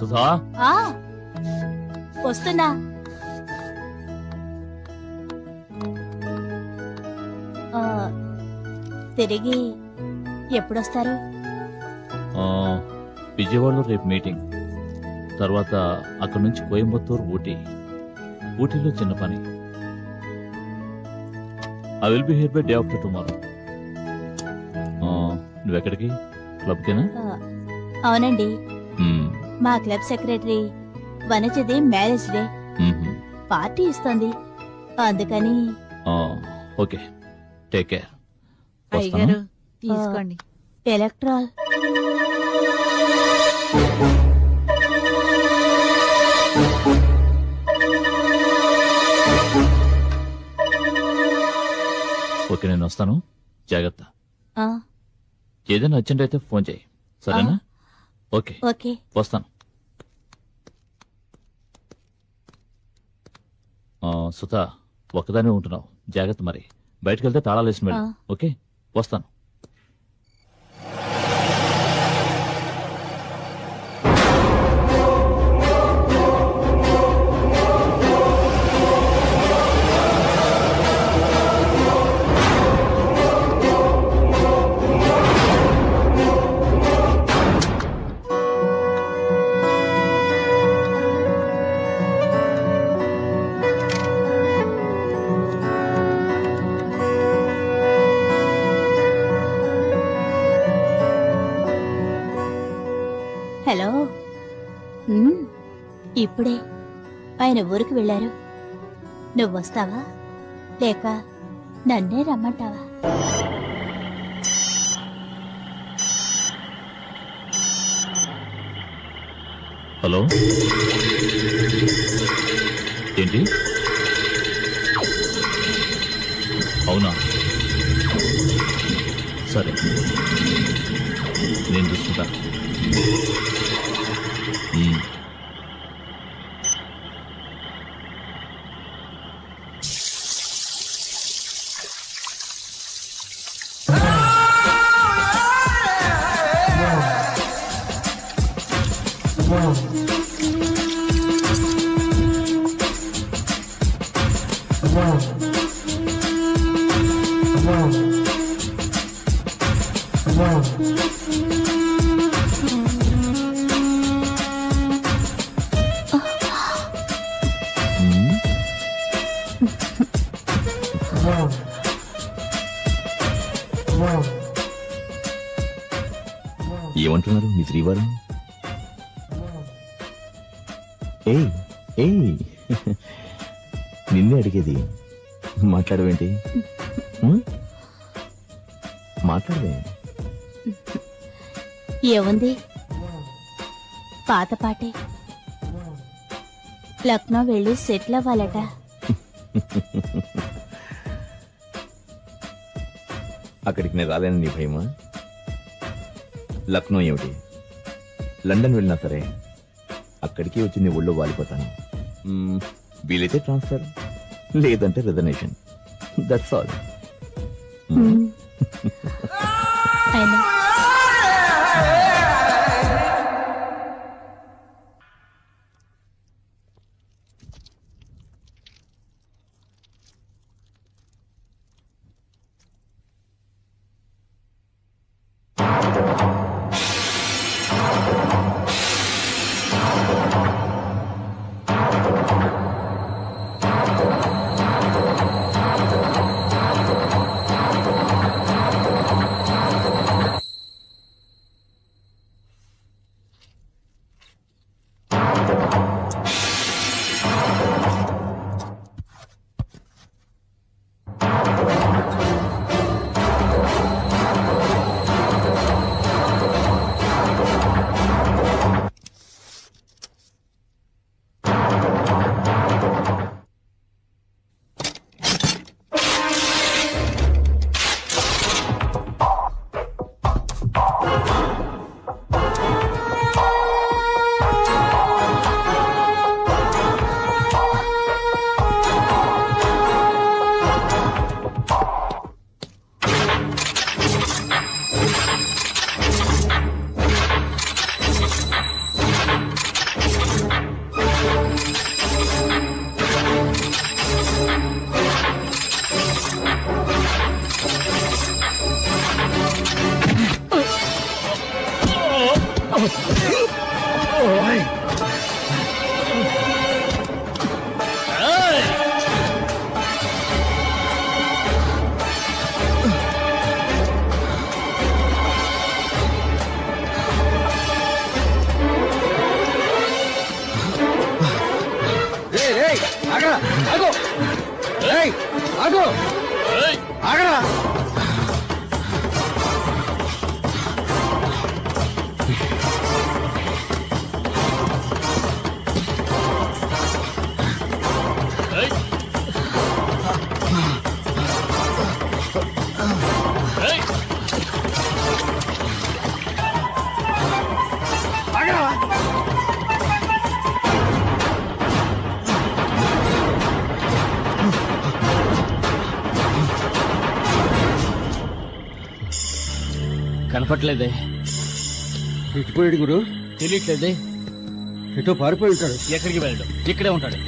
సుధా ఆ వస్తున్నా. ఆ, తిరిగి ఎప్పుడొస్తారు? విజయవాడలో రేపు మీటింగ్, తర్వాత అక్కడి నుంచి కోయంబత్తూరు, ఊటీలో చిన్న పని. I will be here by day after tomorrow. నువ్వెక్కడికి? క్లబ్కేనా? అవునండి, మా క్లబ్ సెక్రటరీ వనజది మ్యారేజ్ డే పార్టీ ఇస్తుంది, అందుకని. Okay, take care. అయ్యగారు తీసుకోండి. ఎలక్ట్రాల్. ఓకే, నేను వస్తాను. జాగ్రత్త. ఆ, ఏదైనా అర్జెంట్ అయితే ఫోన్ చేయి, సరేనా? Okay, okay. వస్తాను. సుధా, ఒక్కదానే ఉంటున్నావు, జాగ్రత్త. మరి బయటకు వెళ్తే తాళాలు వేసిన వెళ్ళు. ఓకే, వస్తాను. హలో. ఇప్పుడే ఆయన ఊరికి వెళ్ళారు. నువ్వు వస్తావా లేక నన్నే రమ్మంటావా? హలో, ఏంటి? అవునా, సరే, నేను చూసుకుంటా. ఏమంటున్నారు మీ శ్రీవారు? ఏయ్ ఏయ్, నిన్నే అడిగేది. మాట్లాడవేంటి? మాట్లాడవే. ఏముంది, పాత పాటే. లక్నో వెళ్ళి సెటిల్ అవ్వాలట. అక్కడికి నేను రాలేని నీ భయమా? లక్నో ఏమిటి, లండన్ వెళ్ళినా సరే అక్కడికి వచ్చి నీ ఒళ్ళో వాలిపోతాను. వీలైతే ట్రాన్స్ఫర్, లేదంటే రిజర్వేషన్. That's all. అయినా ఆగు ఆగరా ఆగరా కనపట్లేదే, ఇటుపోయాడు గురు తెలియట్లేదే. ఎటో పారిపోయి ఉంటాడు. ఎక్కడికి వెళ్ళడం, ఇక్కడే ఉంటాడు.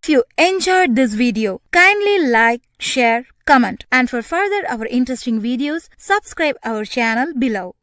If you enjoyed this video, kindly like, share, comment, and for further our interesting videos, subscribe our channel below.